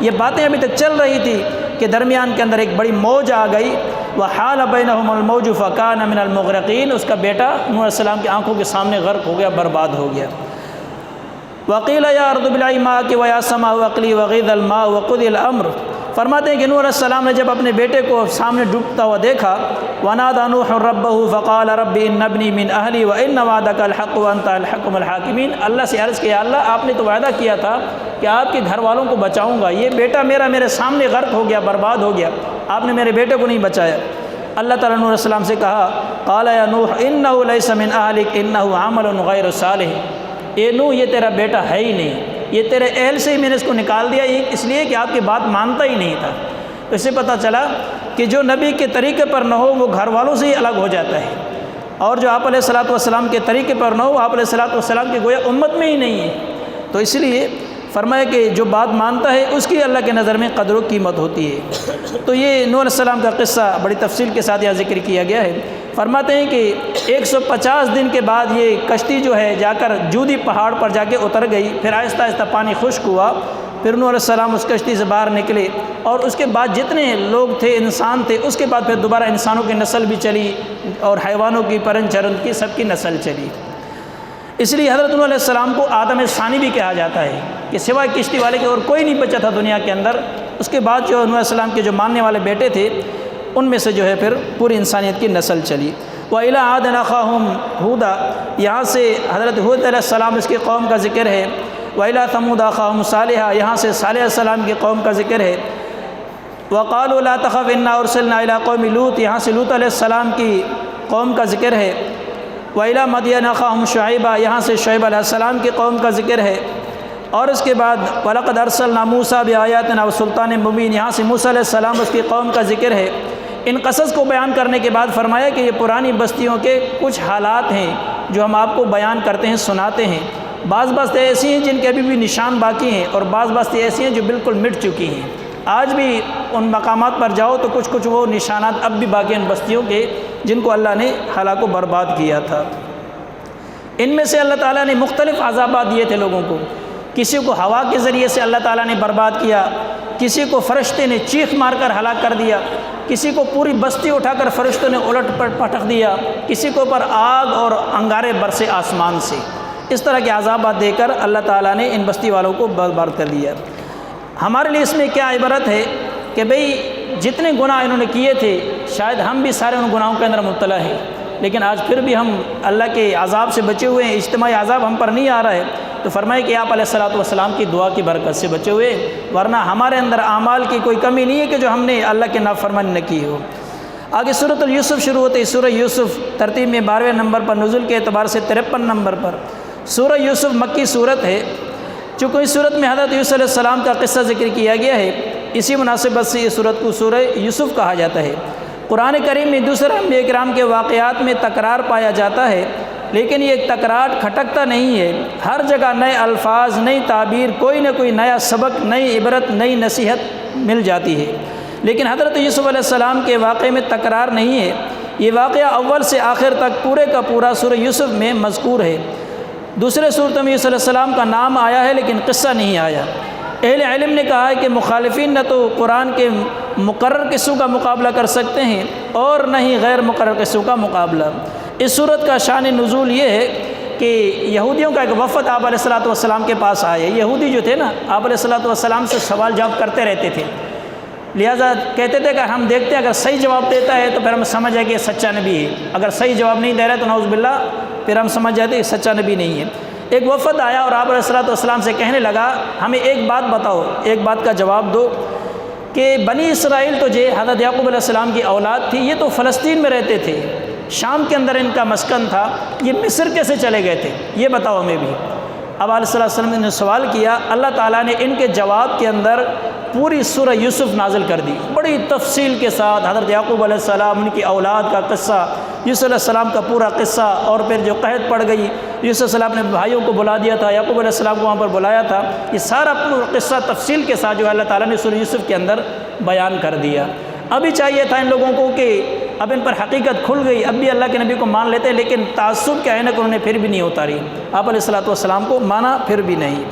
یہ باتیں ابھی تک چل رہی تھی کہ درمیان کے اندر ایک بڑی موج آ گئی، وحال بینہم الموج فکان من المغرقین، اس کا بیٹا نوح علیہ السلام کی آنکھوں کے سامنے غرق ہو گیا، برباد ہو گیا۔ وقیل یا ارض ابلعی ماءک ویا سماء اقلعی وغیض الماء وقضی الامر، فرماتے ہیں کہ نوح علیہ السلام نے جب اپنے بیٹے کو سامنے ڈوبتا ہوا دیکھا، ونادى نوح ربہ فقال رب ان ابنی من اہلی وان وعدک الحق وانت الحکم الحاکمین، اللہ سے عرض کیا اللہ آپ نے تو وعدہ کیا تھا کہ آپ کے گھر والوں کو بچاؤں گا، یہ بیٹا میرا میرے سامنے غرق ہو گیا، برباد ہو گیا، آپ نے میرے بیٹے کو نہیں بچایا۔ اللہ تعالیٰ نے نوح علیہ السلام سے کہا قال یا نوح انہ لیس من اہلک انہ عمل غیر صالح، اے نوح یہ تیرا بیٹا ہے ہی نہیں، یہ تیرے اہل سے ہی میں نے اس کو نکال دیا، اس لیے کہ آپ کی بات مانتا ہی نہیں تھا۔ تو اس سے پتہ چلا کہ جو نبی کے طریقے پر نہ ہو وہ گھر والوں سے ہی الگ ہو جاتا ہے، اور جو آپ علیہ الصلوۃ والسلام کے طریقے پر نہ ہو آپ علیہ الصلوۃ والسلام کی گویا امت میں ہی نہیں ہے۔ تو اس لیے فرمایا کہ جو بات مانتا ہے اس کی اللہ کے نظر میں قدر و قیمت ہوتی ہے۔ تو یہ نوح علیہ السلام کا قصہ بڑی تفصیل کے ساتھ یہاں ذکر کیا گیا ہے۔ فرماتے ہیں کہ 150 دن کے بعد یہ کشتی جو ہے جا کر جودی پہاڑ پر جا کے اتر گئی، پھر آہستہ آہستہ پانی خشک ہوا، پھر نوح علیہ السلام اس کشتی سے باہر نکلے، اور اس کے بعد جتنے لوگ تھے انسان تھے اس کے بعد پھر دوبارہ انسانوں کی نسل بھی چلی اور حیوانوں کی، پرند چرند کی، سب کی نسل چلی۔ اس لیے حضرت نوح علیہ السلام کو آدم ثانی بھی کہا جاتا ہے کہ سوائے کشتی والے کے اور کوئی نہیں بچا تھا دنیا کے اندر۔ اس کے بعد جو نوح علیہ السلام کے جو ماننے والے بیٹے تھے ان میں سے جو ہے پھر پوری انسانیت کی نسل چلی۔ وَإِلَىٰ عَادٍ أَخَاهُمْ هُودًا، یہاں سے حضرت ہود علیہ السلام اس کی قوم کا ذکر ہے۔ وَإِلَىٰ ثَمُودَ أَخَاهُمْ صَالِحًا، یہاں سے صالح علیہ السلام کی قوم کا ذکر ہے۔ وَقَالُوا لَا تَخَفْ إِنَّا أُرْسِلْنَا إِلَىٰ قَوْمِ لُوط، یہاں سے لوط علیہ السلام کی قوم کا ذکر ہے۔ وَإِلَىٰ مَدْيَنَ أَخَاهُمْ شُعَيْبًا، یہاں سے شعیب علیہ السلام کی قوم کا ذکر ہے۔ اور اس کے بعد وَلَقَدْ أَرْسَلْنَا مُوسَىٰ بِآيَاتِنَا وَسُلْطَانٍ مُّبِينٍ، یہاں سے موسیٰ علیہ السلام اس کی قوم کا ذکر ہے۔ ان قصص کو بیان کرنے کے بعد فرمایا کہ یہ پرانی بستیوں کے کچھ حالات ہیں جو ہم آپ کو بیان کرتے ہیں، سناتے ہیں۔ بعض بستیں ایسی ہیں جن کے ابھی بھی نشان باقی ہیں، اور بعض بستیں ایسی ہیں جو بالکل مٹ چکی ہیں۔ آج بھی ان مقامات پر جاؤ تو کچھ وہ نشانات اب بھی باقی ہیں ان بستیوں کے جن کو اللہ نے ہلاک و برباد کیا تھا۔ ان میں سے اللہ تعالیٰ نے مختلف عذابات دیے تھے لوگوں کو، کسی کو ہوا کے ذریعے سے اللہ تعالیٰ نے برباد کیا، کسی کو فرشتے نے چیخ مار کر ہلاک کر دیا، کسی کو پوری بستی اٹھا کر فرشتوں نے الٹ پٹک دیا، کسی کو پر آگ اور انگارے برسے آسمان سے۔ اس طرح کے عذابات دے کر اللہ تعالیٰ نے ان بستی والوں کو برباد کر دیا۔ ہمارے لیے اس میں کیا عبرت ہے کہ بھئی جتنے گناہ انہوں نے کیے تھے شاید ہم بھی سارے ان گناہوں کے اندر مبتلا ہیں، لیکن آج پھر بھی ہم اللہ کے عذاب سے بچے ہوئے ہیں، اجتماعی عذاب ہم پر نہیں آ رہا ہے۔ تو فرمائے کہ آپ علیہ الصلوۃ والسلام کی دعا کی برکت سے بچے ہوئے، ورنہ ہمارے اندر اعمال کی کوئی کمی نہیں ہے کہ جو ہم نے اللہ کے نافرمانی نہ کی ہو۔ آگے سورۃ یوسف شروع ہوتے، سورہ یوسف ترتیب میں 12ویں نمبر پر، نزول کے اعتبار سے 53 نمبر پر۔ سورہ یوسف مکی صورت ہے، چونکہ اس صورت میں حضرت یوسف علیہ السلام کا قصہ ذکر کیا گیا ہے، اسی مناسبت سے اس صورت کو سورہ یوسف کہا جاتا ہے۔ قرآن کریم میں دوسرے انبیاء کرام کے واقعات میں تکرار پایا جاتا ہے، لیکن یہ تکرار کھٹکتا نہیں ہے، ہر جگہ نئے الفاظ، نئی تعبیر، کوئی نہ کوئی نیا سبق، نئی عبرت، نئی نصیحت مل جاتی ہے۔ لیکن حضرت یوسف علیہ السلام کے واقعے میں تکرار نہیں ہے، یہ واقعہ اول سے آخر تک پورے کا پورا سورہ یوسف میں مذکور ہے۔ دوسرے صورتوں میں یوسف علیہ السلام کا نام آیا ہے لیکن قصہ نہیں آیا۔ اہل علم نے کہا ہے کہ مخالفین نہ تو قرآن کے مقرر قصوں کا مقابلہ کر سکتے ہیں اور نہ ہی غیر مقرر قصوں کا مقابلہ۔ اس صورت کا شان نزول یہ ہے کہ یہودیوں کا ایک وفد آپ علیہ الصلوۃ والسلام کے پاس آئے۔ یہودی جو تھے نا آپ علیہ الصلوۃ والسلام سے سوال جواب کرتے رہتے تھے، لہٰذا کہتے تھے کہ ہم دیکھتے ہیں اگر صحیح جواب دیتا ہے تو پھر ہم سمجھ جائیں کہ یہ سچا نبی ہے، اگر صحیح جواب نہیں دے رہا ہے تو نعوذ باللہ پھر ہم سمجھ جاتے کہ سچا نبی نہیں ہے۔ ایک وفد آیا اور آپ علیہ الصلوۃ والسلام سے کہنے لگا ہمیں ایک بات بتاؤ، ایک بات کا جواب دو کہ بنی اسرائیل تو جو حضرت یعقوب علیہ السلام کی اولاد تھی یہ تو فلسطین میں رہتے تھے، شام کے اندر ان کا مسکن تھا، یہ مصر کیسے چلے گئے تھے، یہ بتاؤ ہمیں بھی۔ اب علیہ الصلوۃ والسلام نے سوال کیا، اللہ تعالیٰ نے ان کے جواب کے اندر پوری سورہ یوسف نازل کر دی، بڑی تفصیل کے ساتھ حضرت یعقوب علیہ السلام، ان کی اولاد کا قصہ، یوسف علیہ السلام کا پورا قصہ، اور پھر جو قحط پڑ گئی، یوسف علیہ السلام نے بھائیوں کو بلا دیا تھا، یعقوب علیہ السلام کو وہاں پر بلایا تھا، یہ سارا پورا قصہ تفصیل کے ساتھ جو اللہ تعالیٰ نے سورہ یوسف کے اندر بیان کر دیا۔ ابھی چاہیے تھا ان لوگوں کو کہ اب ان پر حقیقت کھل گئی، اب بھی اللہ کے نبی کو مان لیتے، لیکن تعصب کے عینک انہوں نے پھر بھی نہیں اتاری، آپ علیہ الصلوۃ والسلام کو مانا پھر بھی نہیں۔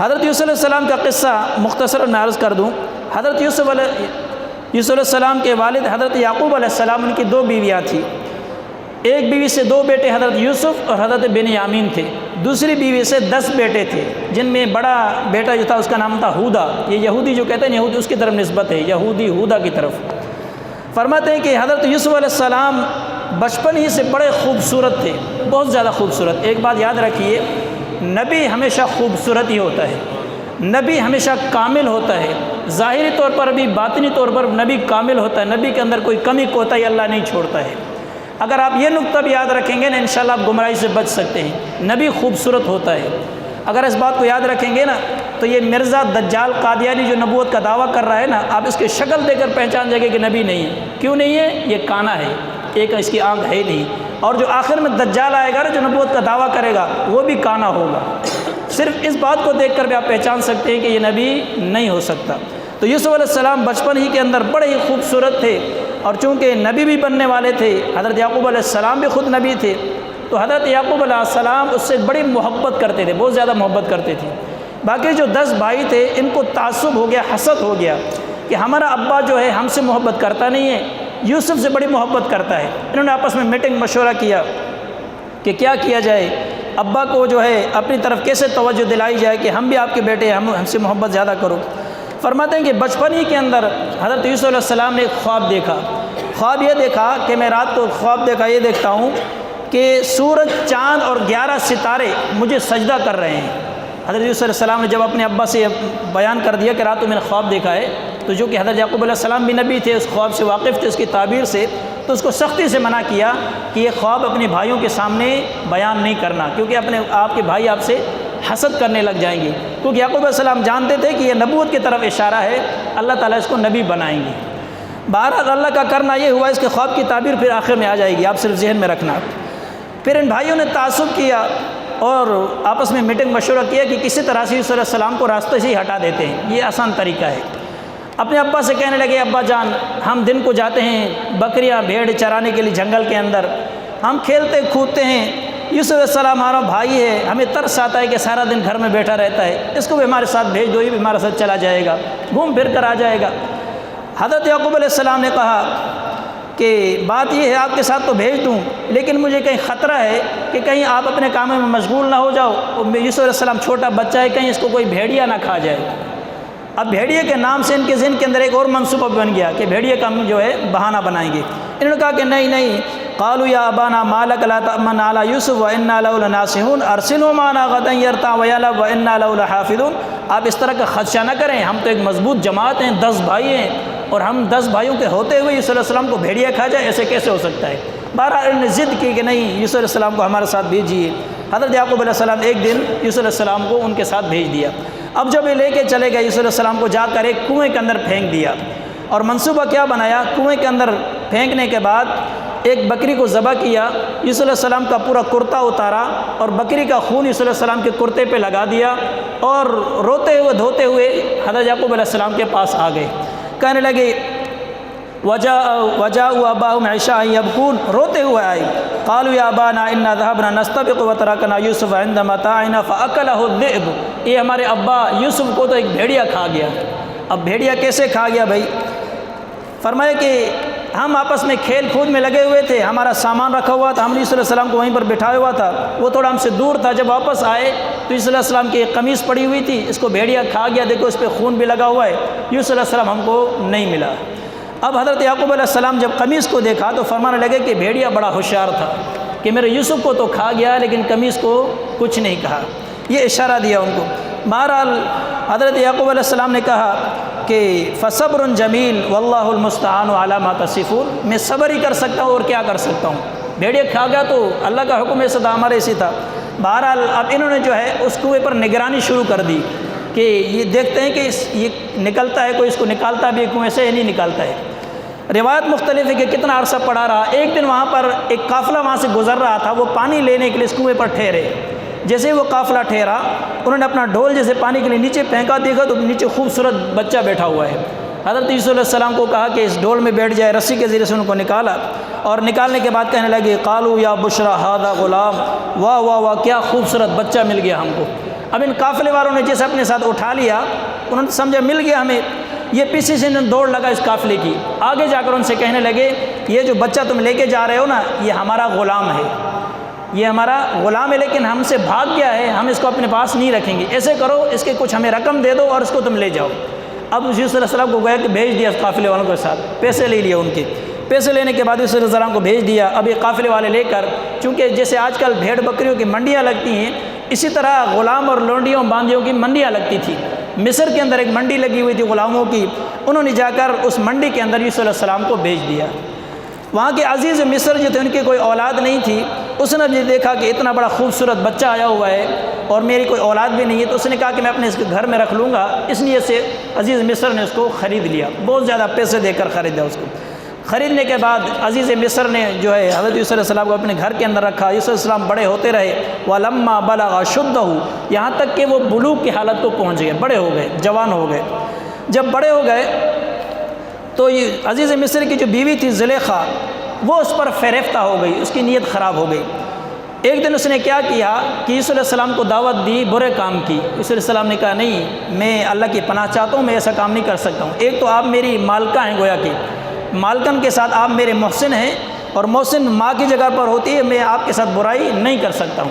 حضرت یوسف علیہ السلام کا قصہ مختصر میں عرض کر دوں۔ حضرت یوسف علیہ السلام کے والد حضرت یعقوب علیہ السلام، ان کی 2 بیویاں تھیں۔ ایک بیوی سے 2 بیٹے حضرت یوسف اور حضرت بنیامین تھے، دوسری بیوی سے 10 بیٹے تھے، جن میں بڑا بیٹا جو تھا اس کا نام تھا ہودا۔ یہ یہودی جو کہتے ہیں یہودی، اس کی طرف نسبت ہے، یہودی ہودا کی طرف۔ فرماتے ہیں کہ حضرت یوسف علیہ السلام بچپن ہی سے بڑے خوبصورت تھے، بہت زیادہ خوبصورت۔ ایک بات یاد رکھیے، نبی ہمیشہ خوبصورت ہی ہوتا ہے، نبی ہمیشہ کامل ہوتا ہے، ظاہری طور پر بھی باطنی طور پر نبی کامل ہوتا ہے، نبی کے اندر کوئی کمی کوتاہی اللہ نہیں چھوڑتا ہے۔ اگر آپ یہ نقطہ بھی یاد رکھیں گے نا، انشاءاللہ آپ گمراہی سے بچ سکتے ہیں۔ نبی خوبصورت ہوتا ہے، اگر اس بات کو یاد رکھیں گے نا تو یہ مرزا دجال قادیانی جو نبوت کا دعویٰ کر رہا ہے نا، آپ اس کی شکل دے کر پہچان جائیں گے کہ نبی نہیں ہے۔ کیوں نہیں ہے؟ یہ کانا ہے، ایک اس کی آنکھ ہے نہیں، اور جو آخر میں دجال آئے گا نا جو نبوت کا دعویٰ کرے گا وہ بھی کانا ہوگا۔ صرف اس بات کو دیکھ کر بھی آپ پہچان سکتے ہیں کہ یہ نبی نہیں ہو سکتا۔ تو یوسف علیہ السلام بچپن ہی کے اندر بڑے ہی خوبصورت تھے، اور چونکہ نبی بھی بننے والے تھے، حضرت یعقوب علیہ السلام بھی خود نبی تھے، تو حضرت یعقوب علیہ السلام اس سے بڑی محبت کرتے تھے، بہت زیادہ محبت کرتے تھے۔ باقی جو 10 بھائی تھے ان کو تعصب ہو گیا، حسد ہو گیا کہ ہمارا ابا جو ہے ہم سے محبت کرتا نہیں ہے، یوسف سے بڑی محبت کرتا ہے۔ انہوں نے آپس میں میٹنگ مشورہ کیا کہ کیا کیا جائے، ابا کو جو ہے اپنی طرف کیسے توجہ دلائی جائے کہ ہم بھی آپ کے بیٹے ہیں، ہم سے محبت زیادہ کرو۔ فرماتے ہیں کہ بچپن ہی کے اندر حضرت یوسف علیہ السلام نے ایک خواب دیکھا۔ خواب یہ دیکھا کہ میں رات کو خواب دیکھا، یہ دیکھتا ہوں کہ سورج، چاند اور 11 ستارے مجھے سجدہ کر رہے ہیں۔ حضرت یوسف علیہ السلام نے جب اپنے ابا سے بیان کر دیا کہ رات کو میں نے خواب دیکھا ہے، تو جو کہ حضرت یعقوب علیہ السلام بھی نبی تھے، اس خواب سے واقف تھے، اس کی تعبیر سے، تو اس کو سختی سے منع کیا کہ یہ خواب اپنے بھائیوں کے سامنے بیان نہیں کرنا، کیونکہ اپنے آپ کے بھائی آپ سے حسد کرنے لگ جائیں گے، کیونکہ یعقوب علیہ السلام جانتے تھے کہ یہ نبوت کی طرف اشارہ ہے، اللہ تعالیٰ اس کو نبی بنائیں گے۔ بہرحال اللہ کا کرنا یہ ہوا، اس کے خواب کی تعبیر پھر آخر میں آ جائے گی، آپ صرف ذہن میں رکھنا۔ پھر ان بھائیوں نے تعصب کیا اور آپس میں میٹنگ مشورہ کیا کہ کسی طرح سے یوسف علیہ السلام کو راستے سے ہی ہٹا دیتے ہیں، یہ آسان طریقہ ہے۔ اپنے ابا سے کہنے لگے، ابا جان ہم دن کو جاتے ہیں بکریاں بھیڑ چرانے کے لیے جنگل کے اندر، ہم کھیلتے کودتے ہیں، یوسف علیہ السلام ہمارا بھائی ہے، ہمیں ترس آتا ہے کہ سارا دن گھر میں بیٹھا رہتا ہے، اس کو بھی ہمارے ساتھ بھیج دو، یہ بھی ہمارے ساتھ چلا جائے گا، گھوم پھر کر آ جائے گا۔ حضرت یعقوب علیہ السلام نے کہا کہ بات یہ ہے آپ کے ساتھ تو بھیج دوں، لیکن مجھے کہیں خطرہ ہے کہ کہیں آپ اپنے کاموں میں مشغول نہ ہو جاؤ، یوسف علیہ السلام چھوٹا بچہ ہے، کہیں اس کو کوئی بھیڑیا نہ کھا جائے۔ اب بھیڑیے کے نام سے ان کے ذہن کے اندر ایک اور منصوبہ بن گیا کہ بھیڑیے کا جو ہے بہانہ بنائیں گے۔ انہوں نے کہا کہ نہیں، قالوا یا ابانا ما لک لا تأمن علی یوسف وانا له لناصحون ارسلہ معنا غدا یرتع ویلعب وانا له لحافظون۔ آپ اس طرح کا خدشہ نہ کریں، ہم تو ایک مضبوط جماعت ہیں، 10 بھائی ہیں، اور ہم 10 بھائیوں کے ہوتے ہوئے یوسف علیہ السلام کو بھیڑیا کھا جائے، ایسے کیسے ہو سکتا ہے؟ بہرحال انہوں نے ضد کی کہ نہیں، یوسف علیہ السلام کو ہمارے ساتھ بھیجیے۔ حضرت یعقوب علیہ السلام ایک دن یوسف علیہ السلام کو ان کے ساتھ بھیج دیا۔ اب جب یہ لے کے چلے گئے، یوسف علیہ السلام کو جا کر ایک کنویں کے اندر پھینک دیا، اور منصوبہ کیا بنایا، کنویں کے اندر پھینکنے کے بعد ایک بکری کو ذبح کیا، یوسف علیہ السلام کا پورا کرتا اتارا اور بکری کا خون یوسف علیہ السلام کے کرتے پہ لگا دیا، اور روتے ہوئے دھوتے ہوئے حضرت یعقوب علیہ السلام کے پاس آ گئے، کہنے لگے وجاءوا اباهم عشاء يبكون، روتے ہوئے آئے، قالوا یا ابانا انا ذهبنا نستبق وتركنا يوسف عند متاعنا فاكله الذئب، یہ ہمارے ابا یوسف کو تو ایک بھیڑیا کھا گیا۔ اب بھیڑیا کیسے کھا گیا بھائی؟ فرمایا کہ ہم آپس میں کھیل کود میں لگے ہوئے تھے، ہمارا سامان رکھا ہوا تھا، ہم یوسف علیہ السلام کو وہیں پر بٹھایا ہوا تھا، وہ تھوڑا ہم سے دور تھا، جب واپس آئے تو یوسف علیہ السلام کی ایک قمیص پڑی ہوئی تھی، اس کو بھیڑیا کھا گیا، دیکھو اس پہ خون بھی لگا ہوا ہے، یوسف علیہ السلام ہم کو نہیں ملا۔ اب حضرت یعقوب علیہ السلام جب قمیص کو دیکھا تو فرمانے لگے کہ بھیڑیا بڑا ہوشیار تھا کہ میرے یوسف کو تو کھا گیا لیکن قمیص کو کچھ نہیں کہا، یہ اشارہ دیا ان کو۔ بہرحال حضرت یعقوب علیہ السلام نے کہا کہ فصبر جمیل واللہ المستعان علی ما تصفون، میں صبر ہی کر سکتا ہوں اور کیا کر سکتا ہوں، بھیڑیا کھا گیا تو اللہ کا حکم ایسا تھا، ہمارے ایسی تھا۔ بہرحال اب انہوں نے جو ہے اس کنویں پر نگرانی شروع کر دی کہ یہ دیکھتے ہیں کہ یہ نکلتا ہے، کوئی اس کو نکالتا بھی کنویں سے یا نہیں نکالتا ہے۔ روایت مختلف ہے کہ کتنا عرصہ پڑا رہا۔ ایک دن وہاں پر ایک قافلہ وہاں سے گزر رہا تھا، وہ پانی لینے کے لیے اس کنویں پر ٹھہرے، جیسے وہ قافلہ ٹھہرا انہوں نے اپنا ڈھول جیسے پانی کے لیے نیچے پھینکا، دیکھا تو نیچے خوبصورت بچہ بیٹھا ہوا ہے۔ حضرت یوسف علیہ السلام کو کہا کہ اس ڈھول میں بیٹھ جائے، رسی کے ذریعے سے ان کو نکالا، اور نکالنے کے بعد کہنے لگے قالوا یا بشرا ھذا غلام، واہ واہ واہ کیا خوبصورت بچہ مل گیا ہم کو۔ اب ان قافلے والوں نے جیسے اپنے ساتھ اٹھا لیا، انہوں نے سمجھا مل گیا ہمیں، یہ پیچھے سے انہوں نے دوڑ لگا اس قافلے کی، آگے جا کر ان سے کہنے لگے یہ جو بچہ تم لے کے جا رہے ہو نا یہ ہمارا غلام ہے، یہ ہمارا غلام ہے لیکن ہم سے بھاگ گیا ہے، ہم اس کو اپنے پاس نہیں رکھیں گے، ایسے کرو اس کے کچھ ہمیں رقم دے دو اور اس کو تم لے جاؤ۔ اب یوسف علیہ السلام کو گویا کہ بھیج دیا قافلے والوں کے ساتھ، پیسے لے لیے ان کے، پیسے لینے کے بعد یوسف علیہ السلام کو بھیج دیا۔ اب یہ قافلے والے لے کر، چونکہ جیسے آج کل بھیڑ بکریوں کی منڈیاں لگتی ہیں اسی طرح غلام اور لونڈیوں باندیوں کی منڈیاں لگتی تھی۔ مصر کے اندر ایک منڈی لگی ہوئی تھی غلاموں کی، انہوں نے جا کر اس منڈی کے اندر یوسف علیہ السلام کو بھیج دیا۔ وہاں کے عزیز مصر جو تھے ان کی کوئی اولاد نہیں تھی، اس نے جب دیکھا کہ اتنا بڑا خوبصورت بچہ آیا ہوا ہے اور میری کوئی اولاد بھی نہیں ہے، تو اس نے کہا کہ میں اپنے اس کے گھر میں رکھ لوں گا، اس لیے سے عزیز مصر نے اس کو خرید لیا، بہت زیادہ پیسے دے کر خریدا اس کو۔ خریدنے کے بعد عزیز مصر نے جو ہے حضرت یوسف علیہ السلام کو اپنے گھر کے اندر رکھا۔ یوسف علیہ السلام بڑے ہوتے رہے، وَلَمَّا بَلَغَ شُدَّهُ، یہاں تک کہ وہ بلوغ کی حالت کو پہنچ گئے، بڑے ہو گئے، جوان ہو گئے۔ جب بڑے ہو گئے تو یہ عزیز مصر کی جو بیوی تھی زلیخا، وہ اس پر فریفتہ ہو گئی، اس کی نیت خراب ہو گئی۔ ایک دن اس نے کیا کیا کہ یوسف علیہ السلام کو دعوت دی برے کام کی۔ یوسف علیہ السلام نے کہا نہیں، میں اللہ کی پناہ چاہتا ہوں، میں ایسا کام نہیں کر سکتا ہوں۔ ایک تو آپ میری مالکہ ہیں، گویا کہ مالکن کے ساتھ آپ میرے محسن ہیں، اور محسن ماں کی جگہ پر ہوتی ہے، میں آپ کے ساتھ برائی نہیں کر سکتا ہوں۔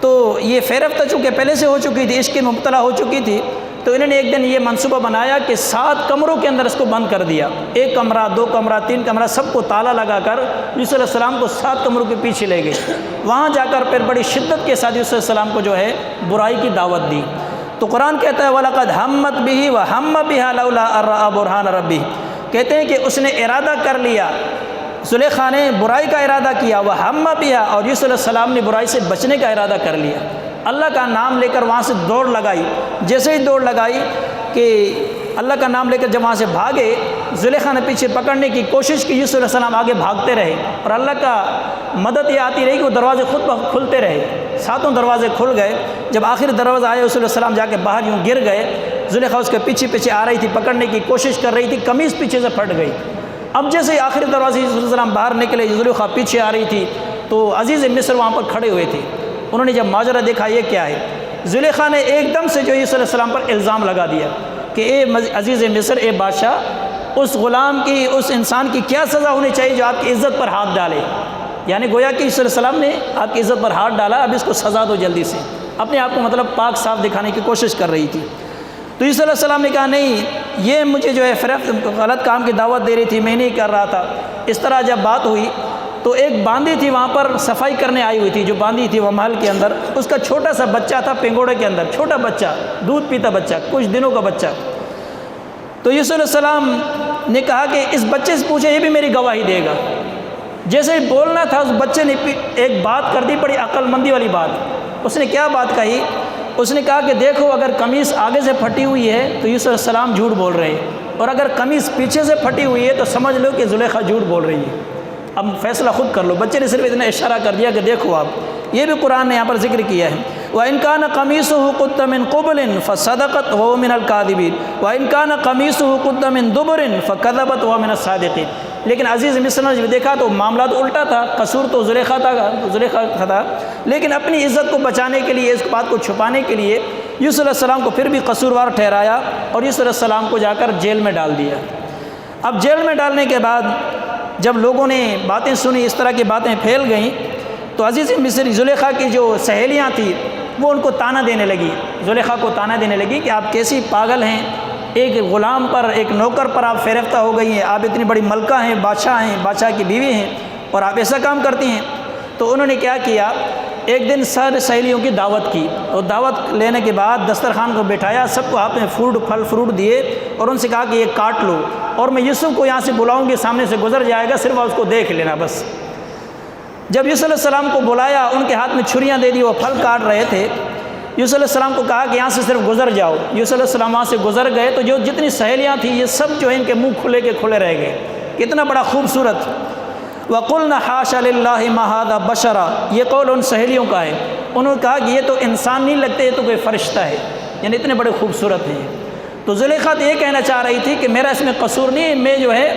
تو یہ فریفتہ چونکہ پہلے سے ہو چکی تھی، عشق میں مبتلا ہو چکی تھی، تو انہوں نے ایک دن یہ منصوبہ بنایا کہ 7 کمروں کے اندر اس کو بند کر دیا، 1 کمرہ 2 کمرہ 3 کمرہ، سب کو تالا لگا کر یوسف علیہ السلام کو 7 کمروں کے پیچھے لے گئے۔ وہاں جا کر پھر بڑی شدت کے ساتھ یوسف علیہ السلام کو جو ہے برائی کی دعوت دی۔ تو قرآن کہتا ہے وَلَقَدْ هَمَّتْ بِهِ وَهَمَّ بِهَا لَوْلَا أَن رَأَىٰ بُرْهَانَ رَبِّهِ، کہتے ہیں کہ اس نے ارادہ کر لیا، زلیخا نے برائی کا ارادہ کیا، وَهَمَّ بِهَا، اور یوسف علیہ السلام نے برائی سے بچنے کا ارادہ کر لیا، اللہ کا نام لے کر وہاں سے دوڑ لگائی۔ جیسے ہی دوڑ لگائی کہ اللہ کا نام لے کر جب وہاں سے بھاگے، زلیخا نے پیچھے پکڑنے کی کوشش کی، یوسف علیہ السلام آگے بھاگتے رہے، اور اللہ کا مدد یہ آتی رہی کہ وہ دروازے خود بخود کھلتے رہے، 7 دروازے کھل گئے۔ جب آخری دروازہ آیا یوسف علیہ السلام جا کے باہر یوں گر گئے، زلیخا اس کے پیچھے پیچھے آ رہی تھی، پکڑنے کی کوشش کر رہی تھی، قمیص پیچھے سے پھٹ گئی۔ اب جیسے ہی آخری دروازے یوسف علیہ السلام باہر نکلے، زلیخا پیچھے آ رہی تھی، تو عزیز مصر وہاں پر کھڑے ہوئے تھے۔ انہوں نے جب ماجرا دیکھا یہ کیا ہے، زلیخا نے ایک دم سے جو یوسف علیہ السلام پر الزام لگا دیا کہ اے عزیز مصر، اے بادشاہ، اس غلام کی، اس انسان کی کیا سزا ہونی چاہیے جو آپ کی عزت پر ہاتھ ڈالے؟ یعنی گویا کہ یوسف علیہ السلام نے آپ کی عزت پر ہاتھ ڈالا، اب اس کو سزا دو جلدی سے، اپنے آپ کو مطلب پاک صاف دکھانے کی کوشش کر رہی تھی۔ تو یوسف علیہ السلام نے کہا نہیں، یہ مجھے جو ہے غلط کام کی دعوت دے رہی تھی، میں نہیں کر رہا تھا۔ اس طرح جب بات ہوئی تو ایک باندی تھی وہاں پر صفائی کرنے آئی ہوئی تھی، جو باندی تھی وہ محل کے اندر، اس کا چھوٹا سا بچہ تھا پنگوڑے کے اندر، چھوٹا بچہ، دودھ پیتا بچہ، کچھ دنوں کا بچہ۔ تو یوسف علیہ السلام نے کہا کہ اس بچے سے پوچھے، یہ بھی میری گواہی دے گا۔ جیسے ہی بولنا تھا اس بچے نے ایک بات کر دی، بڑی عقل مندی والی بات۔ اس نے کیا بات کہی؟ اس نے کہا کہ دیکھو اگر قمیص آگے سے پھٹی ہوئی ہے تو یوسف علیہ السلام جھوٹ بول رہے ہیں، اور اگر قمیص پیچھے سے پھٹی ہوئی ہے تو سمجھ لو کہ زلیخا جھوٹ بول رہی ہے۔ اب فیصلہ خود کر لو۔ بچے نے صرف اتنا اشارہ کر دیا کہ دیکھو آپ، یہ بھی قرآن نے یہاں پر ذکر کیا ہے، وَإِنْ كَانَ قَمِيصُهُ قُدَّ مِنْ قُبُلٍ فَصَدَقَتْ وَهُوَ مِنَ الْكَاذِبِينَ وَإِنْ كَانَ قَمِيصُهُ قُدَّ مِنْ دُبُرٍ فَكَذَبَتْ وَهُوَ مِنَ الصَّادِقِينَ۔ لیکن عزیز مصر نے جب دیکھا تو معاملہ تو الٹا تھا، قصور تو زلیخا تھا، لیکن اپنی عزت کو بچانے کے لیے، اس بات کو چھپانے کے لیے یوسف علیہ السلام کو پھر بھی قصوروار ٹھہرایا اور یوسف علیہ السلام کو جا کر جیل میں ڈال دیا۔ اب جیل میں ڈالنے کے بعد جب لوگوں نے باتیں سنی، اس طرح کی باتیں پھیل گئیں، تو عزیز مصر زلیخا کی جو سہیلیاں تھیں وہ ان کو تانا دینے لگی، زلیخا کو تانا دینے لگی کہ آپ کیسی پاگل ہیں، ایک غلام پر، ایک نوکر پر آپ فریفتہ ہو گئی ہیں، آپ اتنی بڑی ملکہ ہیں، بادشاہ کی بیوی ہیں، اور آپ ایسا کام کرتی ہیں۔ تو انہوں نے کیا کیا، ایک دن سارے سہیلیوں کی دعوت کی، اور دعوت لینے کے بعد دسترخوان کو بٹھایا، سب کو ہاتھ میں پھل فروٹ دیے، اور ان سے کہا کہ یہ کاٹ لو، اور میں یوسف کو یہاں سے بلاؤں گی، سامنے سے گزر جائے گا، صرف آپ اس کو دیکھ لینا بس۔ جب یوسف علیہ السلام کو بلایا، ان کے ہاتھ میں چھریاں دے دی، وہ پھل کاٹ رہے تھے، یوسف علیہ السلام کو کہا کہ یہاں سے صرف گزر جاؤ۔ یوسف علیہ السلام وہاں سے گزر گئے، تو جو جتنی سہیلیاں تھیں یہ سب جو ہے ان کے منہ کھلے کے کھلے رہ گئے، کتنا بڑا خوبصورت۔ وَقُلْنَا حَاشَ لِلَّهِ مَا هَٰذَا بَشَرًا، یہ قول ان سہیلیوں کا ہے، انہوں نے کہا کہ یہ تو انسان نہیں لگتے، یہ تو کوئی فرشتہ ہے، یعنی اتنے بڑے خوبصورت ہیں۔ تو زلیخا تو یہ کہنا چاہ رہی تھی کہ میرا اس میں قصور نہیں، میں جو ہے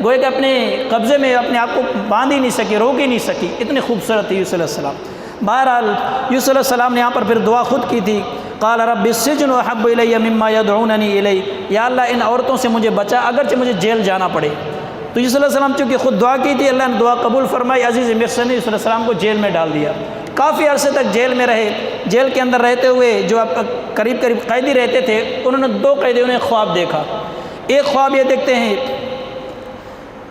گویا کہ اپنے قبضے میں اپنے آپ کو باندھ ہی نہیں سکی، روک ہی نہیں سکی، اتنے خوبصورت تھی یوسف علیہ السلام۔ بہرحال یوسف علیہ السلام نے یہاں پر پھر دعا خود کی تھی، قال رب السجن احب الی مما یدعوننی الی، یا اللہ ان عورتوں سے مجھے بچا اگرچہ مجھے جیل جانا پڑے۔ تو صلی اللہ علیہ وسلم چونکہ خود دعا کی تھی، اللہ نے دعا قبول فرمائی، عزیز مصر نے صلی اللہ علیہ وسلم کو جیل میں ڈال دیا۔ کافی عرصے تک جیل میں رہے۔ جیل کے اندر رہتے ہوئے جو قریب قیدی رہتے تھے، انہوں نے 2 قیدیوں نے خواب دیکھا۔ ایک خواب یہ دیکھتے ہیں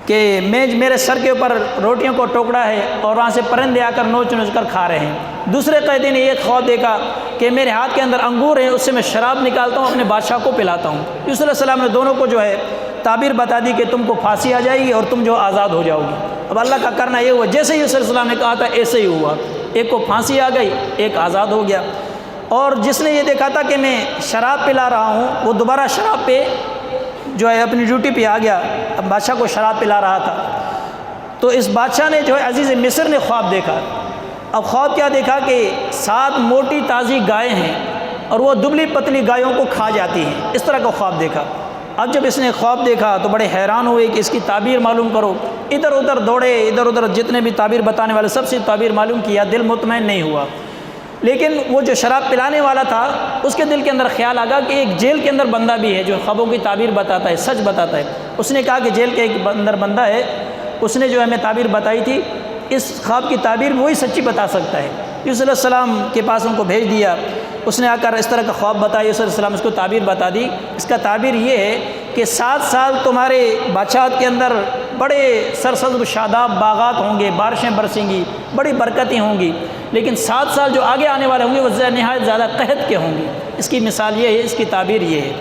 کہ میرے سر کے اوپر روٹیوں کو ٹوکرا ہے اور وہاں سے پرندے آ کر نوچ نوچ کر کھا رہے ہیں۔ دوسرے قیدی نے ایک خواب دیکھا کہ میرے ہاتھ کے اندر انگور ہیں، اس سے میں شراب نکالتا ہوں، اپنے بادشاہ کو پلاتا ہوں۔ یوسف علیہ السلام نے دونوں کو جو ہے تعبیر بتا دی کہ تم کو پھانسی آ جائے گی اور تم جو آزاد ہو جاؤ گی۔ اب اللہ کا کرنا یہ ہوا جیسے ہی یوسف علیہ السلام نے کہا تھا ایسے ہی ہوا، ایک کو پھانسی آ گئی، ایک آزاد ہو گیا۔ اور جس نے یہ دیکھا تھا کہ میں شراب پلا رہا ہوں، وہ دوبارہ شراب پہ جو ہے اپنی ڈیوٹی پہ آ گیا، اب بادشاہ کو شراب پلا رہا تھا۔ تو اس بادشاہ نے جو ہے عزیز مصر نے خواب دیکھا۔ اب خواب کیا دیکھا کہ 7 موٹی تازی گائیں ہیں اور وہ دبلی پتلی گایوں کو کھا جاتی ہیں، اس طرح کا خواب دیکھا۔ اب جب اس نے خواب دیکھا تو بڑے حیران ہوئے کہ اس کی تعبیر معلوم کرو، ادھر ادھر دوڑے، ادھر ادھر جتنے بھی تعبیر بتانے والے سب سے تعبیر معلوم کیا، دل مطمئن نہیں ہوا۔ لیکن وہ جو شراب پلانے والا تھا اس کے دل کے اندر خیال آگا کہ ایک جیل کے اندر بندہ بھی ہے جو خوابوں کی تعبیر بتاتا ہے، سچ بتاتا ہے۔ اس نے کہا کہ جیل کے ایک اندر بندہ ہے، اس نے جو ہمیں تعبیر بتائی تھی، اس خواب کی تعبیر وہی سچی بتا سکتا ہے۔ یوسف علیہ السلام کے پاس ان کو بھیج دیا، اس نے آ کر اس طرح کا خواب بتایا۔ یوسف علیہ السلام اس کو تعبیر بتا دی۔ اس کا تعبیر یہ ہے کہ 7 سال تمہارے بادشاہت کے اندر بڑے سرسبز و شاداب باغات ہوں گے، بارشیں برسیں گی، بڑی برکتیں ہوں گی، لیکن 7 سال جو آگے آنے والے ہوں گے وہ نہایت زیادہ قحط کے ہوں گے۔ اس کی مثال یہ ہے، اس کی تعبیر یہ ہے۔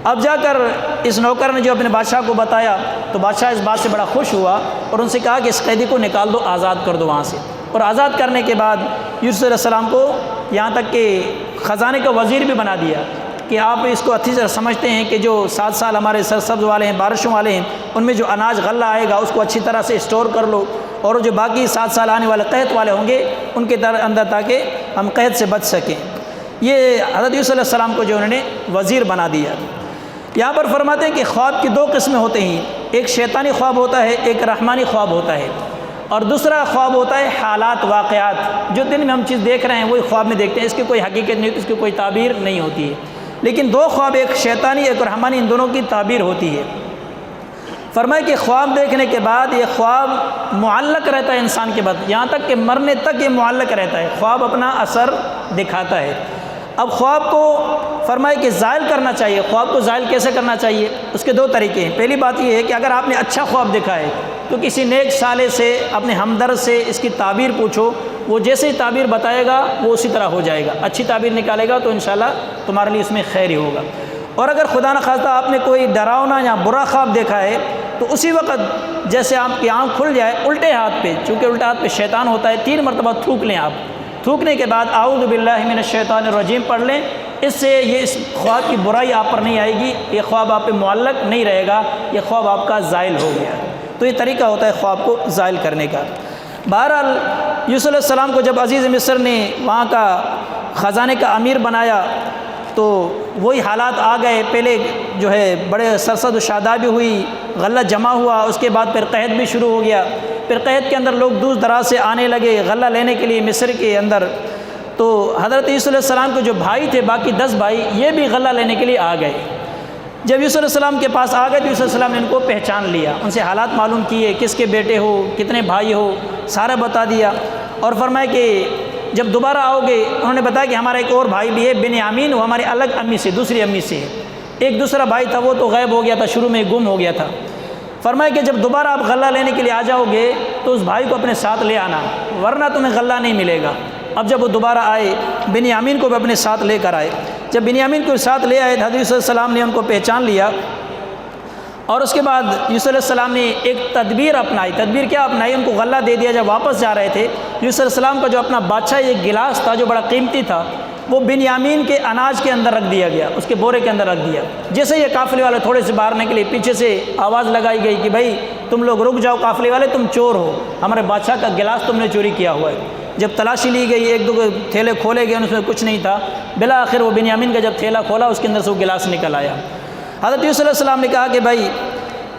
اب جا کر اس نوکر نے جو اپنے بادشاہ کو بتایا تو بادشاہ اس بات سے بڑا خوش ہوا اور ان سے کہا کہ اس قیدی کو نکال دو، آزاد کر دو وہاں سے۔ اور آزاد کرنے کے بعد یوسف علیہ السلام کو یہاں تک کہ خزانے کا وزیر بھی بنا دیا کہ آپ اس کو اچھی طرح سمجھتے ہیں کہ جو 7 سال ہمارے سرسبز والے ہیں، بارشوں والے ہیں، ان میں جو اناج غلہ آئے گا اس کو اچھی طرح سے اسٹور کر لو، اور جو باقی 7 سال آنے والے قحط والے ہوں گے ان کے اندر تاکہ ہم قحط سے بچ سکیں۔ یہ حضرت یوسف علیہ السلام کو جو انہوں نے وزیر بنا دیا۔ یہاں پر فرماتے ہیں کہ خواب کی 2 قسمیں ہوتے ہیں، ایک شیطانی خواب ہوتا ہے، ایک رحمانی خواب ہوتا ہے، اور دوسرا خواب ہوتا ہے حالات، واقعات، جو دن میں ہم چیز دیکھ رہے ہیں وہی خواب میں دیکھتے ہیں، اس کی کوئی حقیقت نہیں ہوتی، اس کی کوئی تعبیر نہیں ہوتی ہے۔ لیکن 2 خواب، ایک شیطانی ایک رحمانی، ان دونوں کی تعبیر ہوتی ہے۔ فرمائے کہ خواب دیکھنے کے بعد یہ خواب معلق رہتا ہے انسان کے بعد، یہاں تک کہ مرنے تک یہ معلق رہتا ہے، خواب اپنا اثر دکھاتا ہے۔ اب خواب کو فرمائے کہ زائل کرنا چاہیے۔ خواب کو زائل کیسے کرنا چاہیے؟ اس کے 2 طریقے ہیں۔ پہلی بات یہ ہے کہ اگر آپ نے اچھا خواب دیکھا ہے تو کسی نیک صالح سے، اپنے ہمدرد سے اس کی تعبیر پوچھو، وہ جیسے ہی تعبیر بتائے گا وہ اسی طرح ہو جائے گا، اچھی تعبیر نکالے گا تو انشاءاللہ تمہارے لیے اس میں خیر ہی ہوگا۔ اور اگر خدا نخواستہ آپ نے کوئی ڈراؤنا یا برا خواب دیکھا ہے تو اسی وقت جیسے آپ کی آنکھ کھل جائے، الٹے ہاتھ پہ، چونکہ الٹے ہاتھ پہ شیطان ہوتا ہے، 3 مرتبہ تھوک لیں آپ۔ تھوکنے کے بعد اعوذ باللہ من الشیطان الرجیم پڑھ لیں، اس سے یہ اس خواب کی برائی آپ پر نہیں آئے گی، یہ خواب آپ پہ معلق نہیں رہے گا، یہ خواب آپ کا زائل ہو گیا۔ تو یہ طریقہ ہوتا ہے خواب کو زائل کرنے کا۔ بہرحال یوسف علیہ السلام کو جب عزیز مصر نے وہاں کا خزانے کا امیر بنایا تو وہی حالات آ گئے، پہلے جو ہے بڑے سرسبز و شادابی ہوئی، غلہ جمع ہوا، اس کے بعد پھر قحط بھی شروع ہو گیا، پھر قحط کے اندر لوگ دور دراز سے آنے لگے غلہ لینے کے لیے مصر کے اندر۔ تو حضرت یوسف علیہ السلام کے جو بھائی تھے، باقی 10 بھائی، یہ بھی غلہ لینے کے لیے آ گئے۔ جب یوسف علیہ السلام کے پاس آ گئے تو یوسف علیہ السلام نے ان کو پہچان لیا، ان سے حالات معلوم کیے، کس کے بیٹے ہو، کتنے بھائی ہو، سارا بتا دیا، اور فرمایا کہ جب دوبارہ آؤ گے، انہوں نے بتایا کہ ہمارا ایک اور بھائی بھی ہے بنیامین، وہ ہمارے الگ امی سے، دوسری امی سے ہے، ایک دوسرا بھائی تھا وہ تو غائب ہو گیا تھا، شروع میں گم ہو گیا تھا۔ فرمایا کہ جب دوبارہ آپ غلہ لینے کے لیے آ جاؤ گے تو اس بھائی کو اپنے ساتھ لے آنا، ورنہ تمہیں غلہ نہیں ملے گا۔ اب جب وہ دوبارہ آئے، بنیامین کو بھی اپنے ساتھ لے کر آئے۔ جب بنیامین کو ساتھ لے آئے، حضرت یوسف علیہ السلام نے ان کو پہچان لیا، اور اس کے بعد یوسف علیہ السلام نے ایک تدبیر اپنائی۔ تدبیر کیا اپنائی؟ ان کو غلہ دے دیا۔ جب واپس جا رہے تھے، یوسف علیہ السلام کا جو اپنا بادشاہ ایک گلاس تھا جو بڑا قیمتی تھا، وہ بنیامین کے اناج کے اندر رکھ دیا گیا، اس کے بورے کے اندر رکھ دیا۔ جیسے یہ قافلے والے تھوڑے سے باہر نکلے، پیچھے سے آواز لگائی گئی کہ بھائی تم لوگ رک جاؤ، قافلے والے تم چور ہو، ہمارے بادشاہ کا گلاس تم نے چوری کیا ہوا ہے۔ جب تلاشی لی گئی، 1-2 تھیلے کھولے گئے، اس میں کچھ نہیں تھا۔ بالآخر وہ بنیامین کا جب تھیلا کھولا، اس کے اندر سے وہ گلاس نکل آیا۔ حضرت یوسف علیہ السلام نے کہا کہ بھائی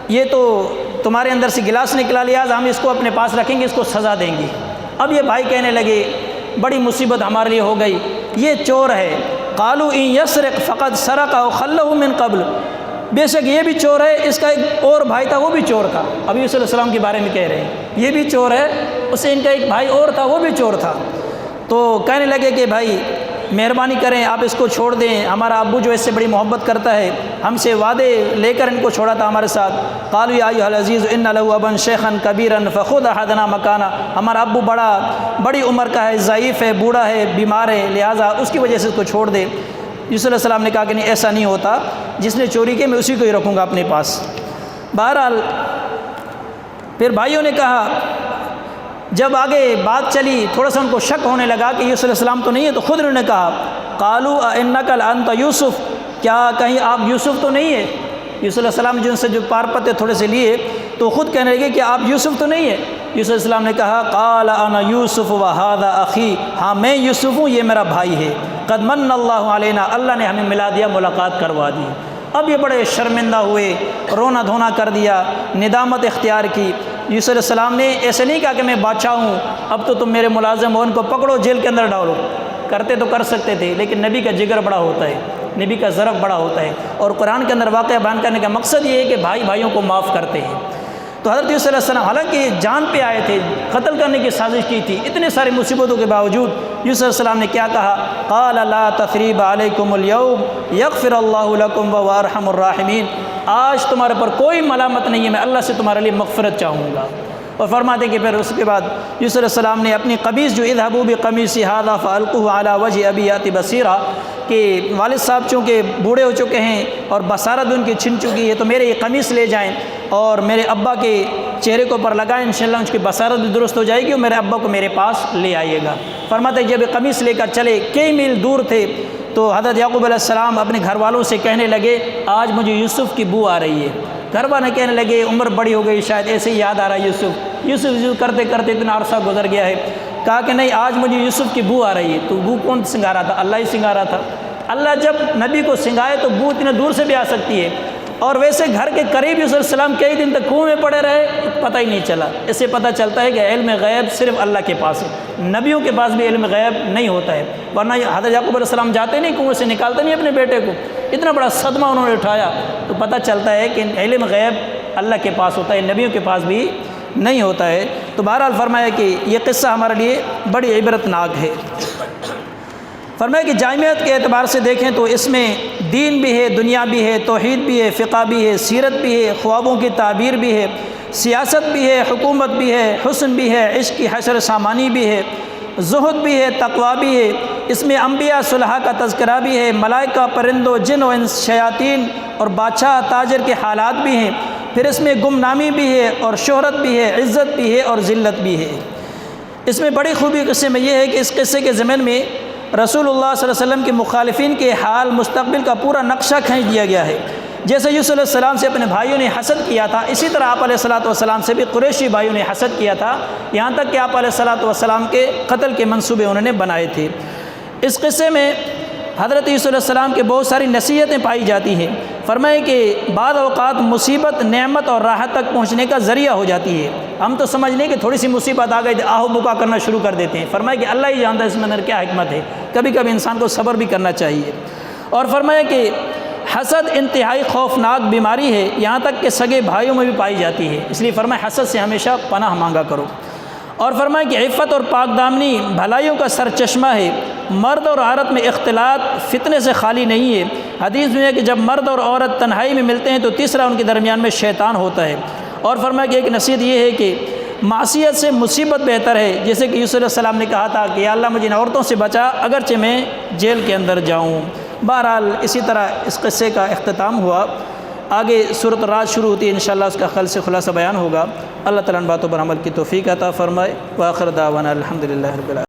یہ تو تمہارے اندر سے گلاس نکلا، لہٰذا ہم اس کو اپنے پاس رکھیں گے، اس کو سزا دیں گے۔ اب یہ بھائی کہنے لگے بڑی مصیبت ہمارے لیے ہو گئی، یہ چور ہے، قالوا ان یسرق فقد سرق او خلہ من قبل، بے شک یہ بھی چور ہے، اس کا ایک اور بھائی تھا وہ بھی چور تھا. ابھی یوسف علیہ السلام کے بارے میں کہہ رہے ہیں یہ بھی چور ہے، اس سے ان کا ایک بھائی اور تھا وہ بھی چور تھا. تو کہنے لگے کہ بھائی مہربانی کریں آپ اس کو چھوڑ دیں، ہمارا ابو جو اس سے بڑی محبت کرتا ہے، ہم سے وعدے لے کر ان کو چھوڑا تھا ہمارے ساتھ. قالوا یا ایھا العزیز ان له ابا شیخا کبیرا فخذ احدنا مکانا، ہمارا ابو بڑی عمر کا ہے، ضعیف ہے، بوڑھا ہے، بیمار ہے، لہٰذا اس کی وجہ سے اس کو چھوڑ دے. یوسف علیہ السلام نے کہا کہ نہیں ایسا نہیں ہوتا، جس نے چوری کی میں اسی کو ہی رکھوں گا اپنے پاس. بہرحال پھر بھائیوں نے کہا، جب آگے بات چلی تھوڑا سا ان کو شک ہونے لگا کہ یوسف علیہ السلام تو نہیں ہے، تو خود انہوں نے کہا قالوا انک لانت یوسف، کیا کہیں آپ یوسف تو نہیں ہے؟ یوسف علیہ السلام جن سے جو پار پتے تھوڑے سے لیے تو خود کہنے لگے کہ آپ یوسف تو نہیں ہے. یوسف علیہ السلام نے کہا قال انا یوسف وہذا اخی، ہاں میں یوسف ہوں، یہ میرا بھائی ہے. قد من اللہ علینا، اللہ نے ہمیں ملا دیا، ملاقات کروا دی. اب یہ بڑے شرمندہ ہوئے، رونا دھونا کر دیا، ندامت اختیار کی. یوسف علیہ السلام نے ایسے نہیں کہا کہ میں بادشاہ ہوں، اب تو تم میرے ملازم ہو، ان کو پکڑو جیل کے اندر ڈالو. کرتے تو کر سکتے تھے، لیکن نبی کا جگر بڑا ہوتا ہے، نبی کا ظرف بڑا ہوتا ہے، اور قرآن کے اندر واقعہ بیان کرنے کا مقصد یہ ہے کہ بھائی بھائیوں کو معاف کرتے ہیں. تو حضرت یوسف علیہ السلام حالانکہ جان پہ آئے تھے، قتل کرنے کی سازش کی تھی، اتنے ساری مصیبتوں کے باوجود یوسف علیہ السلام نے کیا کہا؟ قال لا تثریب علیکم اليوم یغفر اللہ لکم وهو ارحم الراحمین، آج تمہارے پر کوئی ملامت نہیں ہے، میں اللہ سے تمہارے لیے مغفرت چاہوں گا. اور فرماتے کہ پھر اس کے بعد یوسف علیہ السلام نے اپنی قمیص جو اذهبوا بقمیصی ھذا فالقوه علی وجه ابی یأتی بصیرا، کہ والد صاحب چونکہ بوڑھے ہو چکے ہیں اور بصارت بھی ان کی چھن چکی ہے، تو میرے یہ قمیص لے جائیں اور میرے ابا کے چہرے کو پر لگائیں، انشاءاللہ ان کی بصارت بھی درست ہو جائے گی، اور میرے ابا کو میرے پاس لے آئیے گا. فرماتے جب یہ قمیص لے کر چلے، کئی میل دور تھے، تو حضرت یعقوب علیہ السلام اپنے گھر والوں سے کہنے لگے آج مجھے یوسف کی بو آ رہی ہے. گھر والے کہنے لگے عمر بڑی ہو گئی، شاید ایسے ہی یاد آ رہا ہے یوسف کرتے کرتے اتنا عرصہ گزر گیا ہے. کہا کہ نہیں آج مجھے یوسف کی بو آ رہی ہے. تو بو کون سنگا رہا تھا؟ اللہ ہی سنگا رہا تھا. اللہ جب نبی کو سنگائے تو بو اتنے دور سے بھی آ سکتی ہے. اور ویسے گھر کے قریب یوسف علیہ السلام کئی دن تک کنویں میں پڑے رہے، پتہ ہی نہیں چلا. اس سے پتہ چلتا ہے کہ علم غیب صرف اللہ کے پاس ہے، نبیوں کے پاس بھی علم غیب نہیں ہوتا ہے. ورنہ حضرت یعقوب علیہ السلام جاتے نہیں کنویں سے، نکالتے نہیں اپنے بیٹے کو. اتنا بڑا صدمہ انہوں نے اٹھایا. تو پتہ چلتا ہے کہ علم غیب اللہ کے پاس ہوتا ہے، نبیوں کے پاس بھی نہیں ہوتا ہے. تو بہرحال فرمایا کہ یہ قصہ ہمارے لیے بڑی عبرتناک ہے. فرمایا کہ جامعیت کے اعتبار سے دیکھیں تو اس میں دین بھی ہے، دنیا بھی ہے، توحید بھی ہے، فقہ بھی ہے، سیرت بھی ہے، خوابوں کی تعبیر بھی ہے، سیاست بھی ہے، حکومت بھی ہے، حسن بھی ہے، عشق کی حشر سامانی بھی ہے، زہد بھی ہے، تقویٰ بھی ہے. اس میں انبیاء صلحاء کا تذکرہ بھی ہے، ملائکہ، پرندوں، جن و انس، شیاطین اور بادشاہ تاجر کے حالات بھی ہیں. پھر اس میں گمنامی بھی ہے اور شہرت بھی ہے، عزت بھی ہے اور ذلت بھی ہے. اس میں بڑی خوبی قصے میں یہ ہے کہ اس قصے کے ضمن میں رسول اللہ صلی اللہ علیہ وسلم کے مخالفین کے حال مستقبل کا پورا نقشہ کھینچ دیا گیا ہے. جیسے یوسف علیہ السلام سے اپنے بھائیوں نے حسد کیا تھا، اسی طرح آپ علیہ الصلوۃ والسلام سے بھی قریشی بھائیوں نے حسد کیا تھا، یہاں تک کہ آپ علیہ الصلوۃ والسلام کے قتل کے منصوبے انہوں نے بنائے تھے. اس قصے میں حضرت یوسف علیہ السلام کے بہت ساری نصیحتیں پائی جاتی ہیں. فرمائے کہ بعض اوقات مصیبت نعمت اور راحت تک پہنچنے کا ذریعہ ہو جاتی ہے. ہم تو سمجھ لیں کہ تھوڑی سی مصیبت آ گئی تو آہو بکا کرنا شروع کر دیتے ہیں. فرمائے کہ اللہ ہی جانتا ہے اس میں اندر کیا حکمت ہے. کبھی کبھی انسان کو صبر بھی کرنا چاہیے. اور فرمائے کہ حسد انتہائی خوفناک بیماری ہے، یہاں تک کہ سگے بھائیوں میں بھی پائی جاتی ہے. اس لیے فرمائے حسد سے ہمیشہ پناہ مانگا کرو. اور فرمائے کہ عفت اور پاک دامنی بھلائیوں کا سرچشمہ ہے. مرد اور عورت میں اختلاط فتنے سے خالی نہیں ہے. حدیث میں ہے کہ جب مرد اور عورت تنہائی میں ملتے ہیں تو تیسرا ان کے درمیان میں شیطان ہوتا ہے. اور فرمایا کہ ایک نصیحت یہ ہے کہ معصیت سے مصیبت بہتر ہے. جیسے کہ یوسف علیہ السلام نے کہا تھا کہ یا اللہ مجھے ان عورتوں سے بچا اگرچہ میں جیل کے اندر جاؤں. بہرحال اسی طرح اس قصے کا اختتام ہوا. آگے سورۃ الرعد شروع ہوتی ہے، انشاءاللہ اس کا خلاصہ بیان ہوگا. اللہ تعالیٰ ان باتوں پر عمل کی توفیق عطا فرمائے. وآخر دعوانا الحمدللہ رب العالمین.